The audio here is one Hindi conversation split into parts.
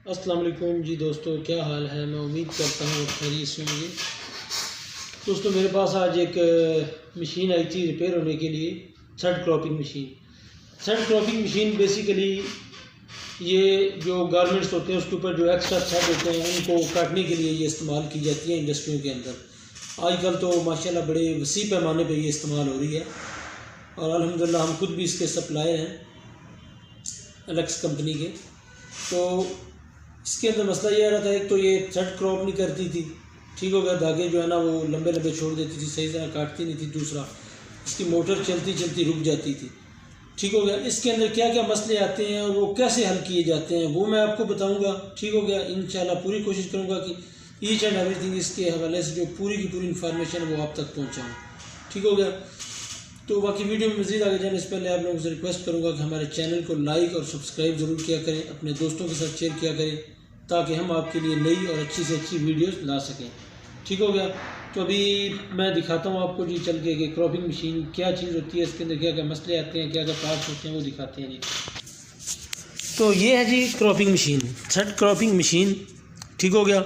अस्सलाम वालेकुम जी दोस्तों, क्या हाल है। मैं उम्मीद करता हूँ खैरियत से होंगे। दोस्तों मेरे पास आज एक मशीन आई थी रिपेयर होने के लिए, thread cropping machine. Thread cropping machine basically ये जो गारमेंट्स होते हैं उसके ऊपर जो एक्स्ट्रा थ्रेड होते हैं उनको काटने के लिए ये इस्तेमाल की जाती है इंडस्ट्रियों के अंदर। आजकल तो माशाल्लाह बड़े वसी पैमाने पर ये इस्तेमाल हो रही है और अल्हम्दुलिल्लाह हम खुद भी इसके सप्लायर हैं एलेक्स कंपनी के। तो इसके अंदर मसला ये आ रहा था, एक तो ये थ्रेड क्रॉप नहीं करती थी, ठीक हो गया, धागे जो है ना वो लंबे लंबे छोड़ देती थी, सही तरह काटती नहीं थी। दूसरा इसकी मोटर चलती चलती रुक जाती थी, ठीक हो गया। इसके अंदर क्या क्या मसले आते हैं और वो कैसे हल किए जाते हैं वो मैं आपको बताऊंगा, ठीक हो गया। इंशाल्लाह पूरी कोशिश करूंगा कि ईच एंड एवरीथिंग इसके हवाले से जो पूरी की पूरी इन्फॉर्मेशन वो आप तक पहुँचाऊँ, ठीक हो गया। तो बाकी वीडियो में मज़ीद आगे जाने से पहले आप लोगों से रिक्वेस्ट करूंगा कि हमारे चैनल को लाइक और सब्सक्राइब ज़रूर किया करें, अपने दोस्तों के साथ शेयर किया करें ताकि हम आपके लिए नई और अच्छी से अच्छी वीडियोस ला सकें, ठीक हो गया। तो अभी मैं दिखाता हूँ आपको जी चल के कि क्रॉपिंग मशीन क्या चीज़ होती है, इसके अंदर क्या क्या मसले आते हैं, क्या क्या पार्ट्स होते हैं वो दिखाते हैं जी। तो ये है जी cropping machine, thread cropping machine, ठीक हो गया।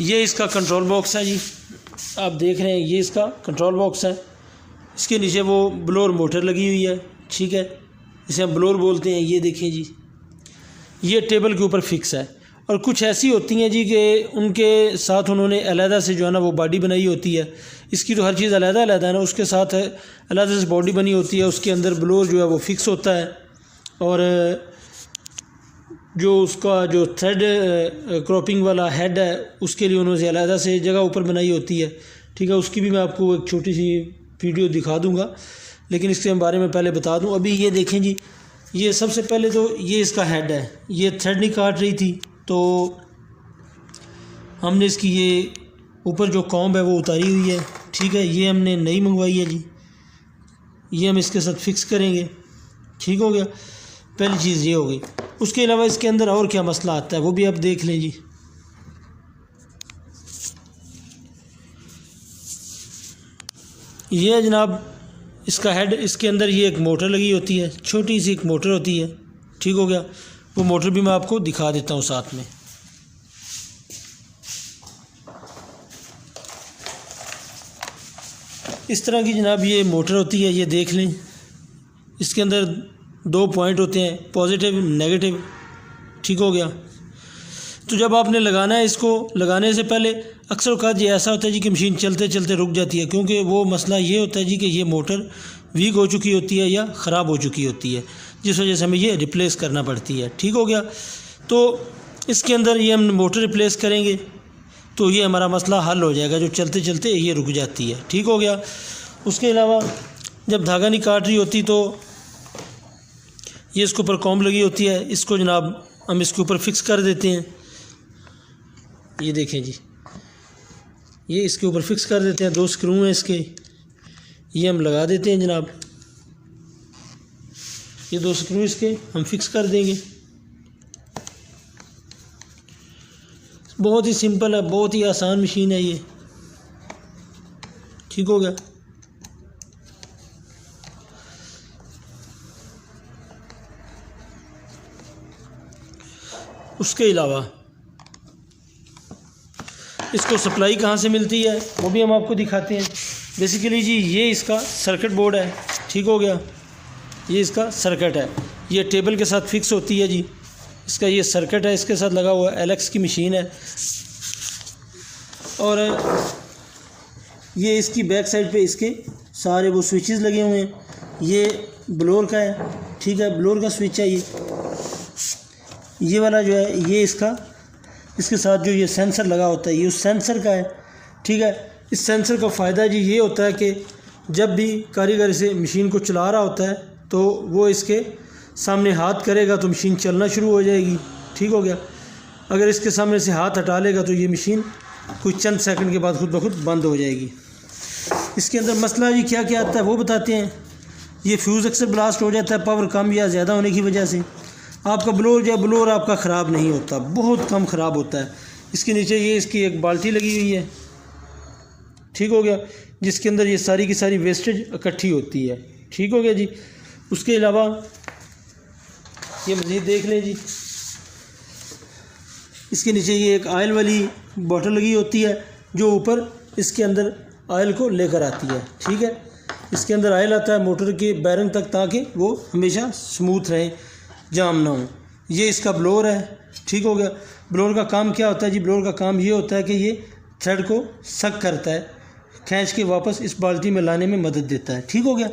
ये इसका कंट्रोल बॉक्स है जी, आप देख रहे हैं ये इसका कंट्रोल बॉक्स है। इसके नीचे वो ब्लोअर मोटर लगी हुई है, ठीक है, इसे हम ब्लोअर बोलते हैं। ये देखें जी, ये टेबल के ऊपर फिक्स है। और कुछ ऐसी होती हैं जी कि उनके साथ उन्होंने अलहदा से जो है ना वो बॉडी बनाई होती है। इसकी तो हर चीज़ अलहदा अलहदा है ना, उसके साथ अलहदा से बॉडी बनी होती है, उसके अंदर ब्लोअर जो है वो फिक्स होता है। और जो उसका जो थ्रेड क्रॉपिंग वाला हेड है उसके लिए उन्होंने अलहदा से जगह ऊपर बनाई होती है, ठीक है। उसकी भी मैं आपको एक छोटी सी वीडियो दिखा दूंगा, लेकिन इसके बारे में पहले बता दूं। अभी ये देखें जी, ये सबसे पहले तो ये इसका हेड है, ये थ्रेड नहीं काट रही थी तो हमने इसकी ये ऊपर जो कॉम्ब है वो उतारी हुई है, ठीक है। ये हमने नई मंगवाई है जी, ये हम इसके साथ फिक्स करेंगे, ठीक हो गया। पहली चीज़ ये हो गई। उसके अलावा इसके अंदर और क्या मसला आता है वो भी आप देख लें जी। ये जनाब इसका हेड, इसके अंदर ये एक मोटर लगी होती है, छोटी सी एक मोटर होती है, ठीक हो गया। वो मोटर भी मैं आपको दिखा देता हूँ साथ में। इस तरह की जनाब ये मोटर होती है, ये देख लें। इसके अंदर दो पॉइंट होते हैं, पॉजिटिव नेगेटिव, ठीक हो गया। तो जब आपने लगाना है, इसको लगाने से पहले अक्सर औक़ात ये ऐसा होता है जी कि मशीन चलते चलते रुक जाती है, क्योंकि वो मसला ये होता है जी कि ये मोटर वीक हो चुकी होती है या ख़राब हो चुकी होती है, जिस वजह से हमें ये रिप्लेस करना पड़ती है, ठीक हो गया। तो इसके अंदर ये हम मोटर रिप्लेस करेंगे तो ये हमारा मसला हल हो जाएगा, जो चलते चलते ये रुक जाती है, ठीक हो गया। उसके अलावा जब धागा नहीं काट रही होती तो ये इसके ऊपर कॉम्ब लगी होती है, इसको जनाब हम इसके ऊपर फिक्स कर देते हैं। ये देखें जी, ये इसके ऊपर फिक्स कर देते हैं, दो स्क्रू हैं इसके, ये हम लगा देते हैं जनाब। ये दो स्क्रू इसके हम फिक्स कर देंगे। बहुत ही सिंपल है, बहुत ही आसान मशीन है ये, ठीक हो गया। उसके अलावा इसको सप्लाई कहाँ से मिलती है वो भी हम आपको दिखाते हैं। बेसिकली जी ये इसका सर्किट बोर्ड है, ठीक हो गया। ये इसका सर्किट है, ये टेबल के साथ फिक्स होती है जी। इसका ये सर्किट है, इसके साथ लगा हुआ है, एलेक्स की मशीन है। और ये इसकी बैक साइड पे इसके सारे वो स्विचेस लगे हुए हैं। ये ब्लोअर का है, ठीक है, ब्लोअर का स्विच है ये वाला जो है, ये इसके साथ जो ये सेंसर लगा होता है ये उस सेंसर का है, ठीक है। इस सेंसर का फ़ायदा जी ये होता है कि जब भी कारीगर इसे मशीन को चला रहा होता है तो वो इसके सामने हाथ करेगा तो मशीन चलना शुरू हो जाएगी, ठीक हो गया। अगर इसके सामने से हाथ हटा लेगा तो ये मशीन कुछ चंद सेकंड के बाद खुद ब खुद बंद हो जाएगी। इसके अंदर मसला जी क्या क्या आता है वो बताते हैं। ये फ्यूज़ अक्सर ब्लास्ट हो जाता है पावर कम या ज़्यादा होने की वजह से। आपका ब्लोअर आपका ख़राब नहीं होता, बहुत कम ख़राब होता है। इसके नीचे ये इसकी एक बाल्टी लगी हुई है, ठीक हो गया, जिसके अंदर ये सारी की सारी वेस्टेज इकट्ठी होती है, ठीक हो गया जी। उसके अलावा ये मज़ीद देख लें जी, इसके नीचे ये एक ऑयल वाली बॉटल लगी होती है जो ऊपर इसके अंदर ऑयल को लेकर आती है। ठीक है, इसके अंदर ऑयल आता है मोटर के बैरिंग तक ताकि वो हमेशा स्मूथ रहे, जाम ना हो। ये इसका ब्लोअर है। ठीक हो गया। ब्लोअर का काम क्या होता है जी? ब्लोअर का काम ये होता है कि ये थ्रेड को सक करता है, खींच के वापस इस बाल्टी में लाने में मदद देता है। ठीक हो गया।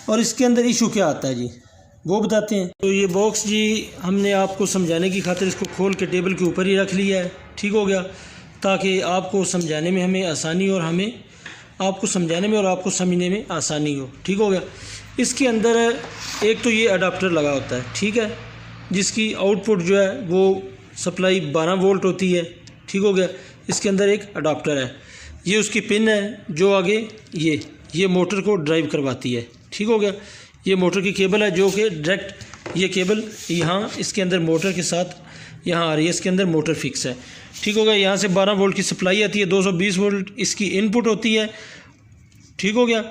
और इसके अंदर इशू क्या आता है जी वो बताते हैं। तो ये बॉक्स जी हमने आपको समझाने की खातिर इसको खोल के टेबल के ऊपर ही रख लिया है। ठीक हो गया, ताकि आपको समझाने में हमें आसानी और हमें आपको समझाने में और आपको समझने में आसानी हो। ठीक हो गया। इसके अंदर एक तो ये अडाप्टर लगा होता है, ठीक है, जिसकी आउटपुट जो है वो सप्लाई 12 वोल्ट होती है। ठीक हो गया। इसके अंदर एक अडाप्टर है, ये उसकी पिन है जो आगे ये मोटर को ड्राइव करवाती है। ठीक हो गया। ये मोटर की केबल है जो कि डायरेक्ट ये केबल यहाँ इसके अंदर मोटर के साथ यहाँ आ रही है, इसके अंदर मोटर फिक्स है। ठीक हो गया। यहाँ से 12 वोल्ट की सप्लाई आती है, 220 वोल्ट इसकी इनपुट होती है। ठीक हो गया,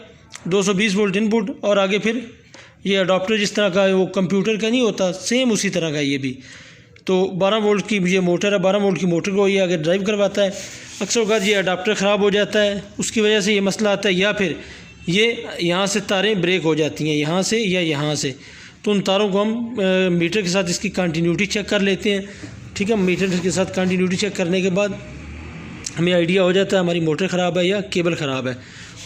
220 वोल्ट इनपुट। और आगे फिर ये अडॉप्टर जिस तरह का है वो कंप्यूटर का नहीं होता, सेम उसी तरह का ये भी। तो 12 वोल्ट की ये मोटर है, 12 वोल्ट की मोटर को ये आगे ड्राइव करवाता है। अक्सर वक्त ये अडाप्टर ख़राब हो जाता है, उसकी वजह से ये मसला आता है, या फिर ये यहाँ से तारें ब्रेक हो जाती हैं, यहाँ से या यहाँ से। तो उन तारों को हम मीटर के साथ इसकी कंटिन्यूटी चेक कर लेते हैं। ठीक है, मीटर के साथ कंटिन्यूटी चेक करने के बाद हमें आइडिया हो जाता है हमारी मोटर ख़राब है या केबल ख़राब है।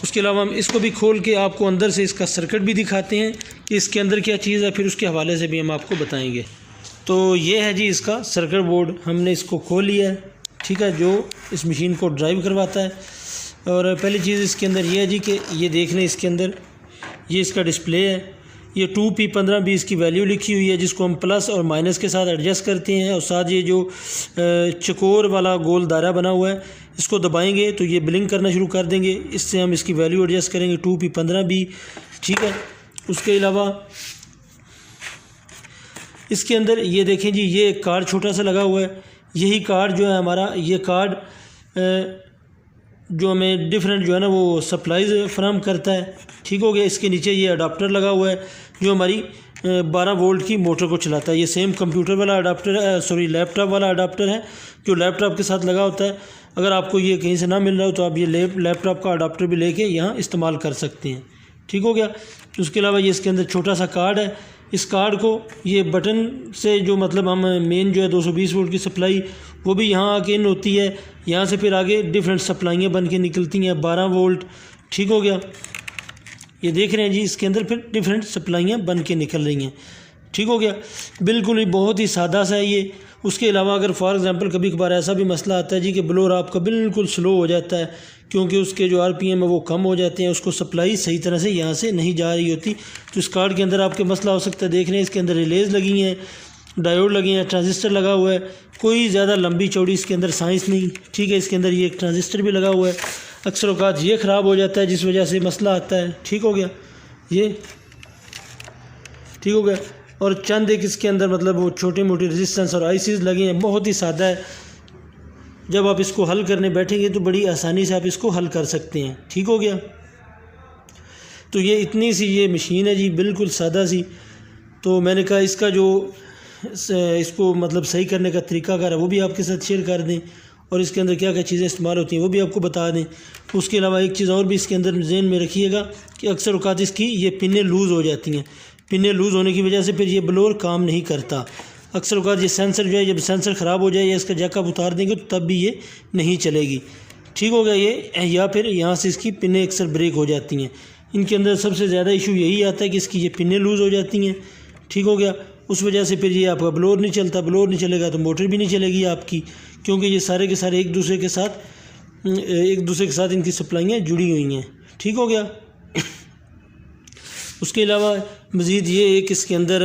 उसके अलावा हम इसको भी खोल के आपको अंदर से इसका सर्किट भी दिखाते हैं कि इसके अंदर क्या चीज़ है, फिर उसके हवाले से भी हम आपको बताएंगे। तो ये है जी इसका सर्किट बोर्ड, हमने इसको खोल लिया है। ठीक है, जो इस मशीन को ड्राइव करवाता है। और पहली चीज़ इसके अंदर ये है जी कि ये देख लें, इसके अंदर ये इसका डिस्प्ले है, ये 2P15B इसकी वैल्यू लिखी हुई है, जिसको हम प्लस और माइनस के साथ एडजस्ट करते हैं। और साथ ये जो चकोर वाला गोल दायरा बना हुआ है, इसको दबाएंगे तो ये ब्लिंक करना शुरू कर देंगे, इससे हम इसकी वैल्यू एडजस्ट करेंगे 2P15B। ठीक है, उसके अलावा इसके अंदर ये देखें जी, ये एक कार्ड छोटा सा लगा हुआ है। यही कार्ड जो है हमारा, ये कार्ड जो हमें डिफरेंट जो है ना वो सप्लाईज फराहम करता है। ठीक हो गया। इसके नीचे ये अडाप्टर लगा हुआ है जो हमारी 12 वोल्ट की मोटर को चलाता है। ये सेम कंप्यूटर वाला अडाप्टर लैपटॉप वाला अडाप्टर है जो लैपटॉप के साथ लगा होता है। अगर आपको ये कहीं से ना मिल रहा हो तो आप ये लैपटॉप का अडाप्टर भी लेके यहाँ इस्तेमाल कर सकते हैं। ठीक हो गया। उसके अलावा ये इसके अंदर छोटा सा कार्ड है। इस कार्ड को ये बटन से जो मतलब हम मेन जो है 220 वोल्ट की सप्लाई वो भी यहाँ आके इन होती है, यहाँ से फिर आगे डिफरेंट सप्लाइयाँ बन के निकलती हैं 12 वोल्ट। ठीक हो गया। ये देख रहे हैं जी, इसके अंदर फिर डिफरेंट सप्लाइयाँ बन के निकल रही हैं। ठीक हो गया। बिल्कुल ही बहुत ही सादा सा है ये। उसके अलावा अगर फॉर एग्जांपल कभी कभार ऐसा भी मसला आता है जी कि ब्लोअर आपका बिल्कुल स्लो हो जाता है, क्योंकि उसके जो RPM है वो कम हो जाते हैं, उसको सप्लाई सही तरह से यहाँ से नहीं जा रही होती, तो इस कार्ड के अंदर आपके मसला हो सकता है। देख रहे हैं इसके अंदर रिलेज लगी हैं, डायोड लगे हैं, ट्रांजिस्टर लगा हुआ है। कोई ज़्यादा लंबी चौड़ी इसके अंदर साइंस नहीं। ठीक है, इसके अंदर ये एक ट्रांजिस्टर भी लगा हुआ है। अक्सर औकात ये ख़राब हो जाता है जिस वजह से मसला आता है। ठीक हो गया ये। ठीक हो गया। और चंद एक इसके अंदर मतलब वो छोटे मोटे रेजिस्टेंस और ICs लगे हैं। बहुत ही सादा है। जब आप इसको हल करने बैठेंगे तो बड़ी आसानी से आप इसको हल कर सकते हैं। ठीक हो गया। तो ये इतनी सी ये मशीन है जी, बिल्कुल सादा सी। तो मैंने कहा इसका जो इसको मतलब सही करने का तरीकाकार है वो भी आपके साथ शेयर कर दें, और इसके अंदर क्या क्या चीज़ें इस्तेमाल होती हैं वो भी आपको बता दें। उसके अलावा एक चीज़ और भी इसके अंदर ज़हन में रखिएगा कि अक्सर औकात इसकी ये पिनें लूज़ हो जाती हैं। पिनें लूज़ होने की वजह से फिर ये ब्लोअर काम नहीं करता। अक्सर औकात ये सेंसर जो है, जब सेंसर ख़राब हो जाए या इसका जैकअप उतार देंगे तो तब भी ये नहीं चलेगी। ठीक हो गया ये। या फिर यहाँ से इसकी पिनें अक्सर ब्रेक हो जाती हैं। इनके अंदर सबसे ज़्यादा इशू यही आता है कि इसकी ये पिनें लूज़ हो जाती हैं। ठीक हो गया। उस वजह से फिर ये आपका ब्लोअर नहीं चलता। ब्लोअर नहीं चलेगा तो मोटर भी नहीं चलेगी आपकी, क्योंकि ये सारे के सारे एक दूसरे के साथ इनकी सप्लाइयाँ जुड़ी हुई हैं। ठीक हो गया। उसके अलावा मज़ीद ये एक इसके अंदर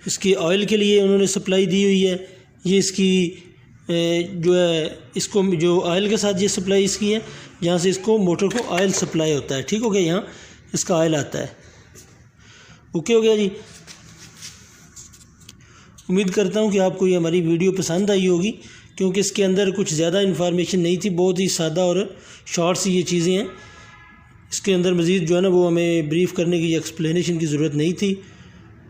इसकी ऑयल के लिए उन्होंने सप्लाई दी हुई है। ये इसकी जो है इसको जो ऑयल के साथ ये सप्लाई इसकी है, जहाँ से इसको मोटर को ऑयल सप्लाई होता है। ठीक हो गया। यहाँ इसका ऑयल आता है। ओके हो गया जी। उम्मीद करता हूँ कि आपको ये हमारी वीडियो पसंद आई होगी, क्योंकि इसके अंदर कुछ ज़्यादा इन्फॉर्मेशन नहीं थी, बहुत ही सादा और शॉर्ट सी ये चीज़ें हैं। इसके अंदर मज़ीद जो है ना वो हमें ब्रीफ़ करने की एक्सप्लेनेशन की ज़रूरत नहीं थी।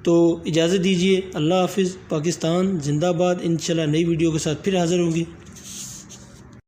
तो इजाज़त दीजिए। अल्लाह हाफ़िज़। पाकिस्तान जिंदाबाद। इंशाल्लाह नई वीडियो के साथ फिर हाज़िर होंगे।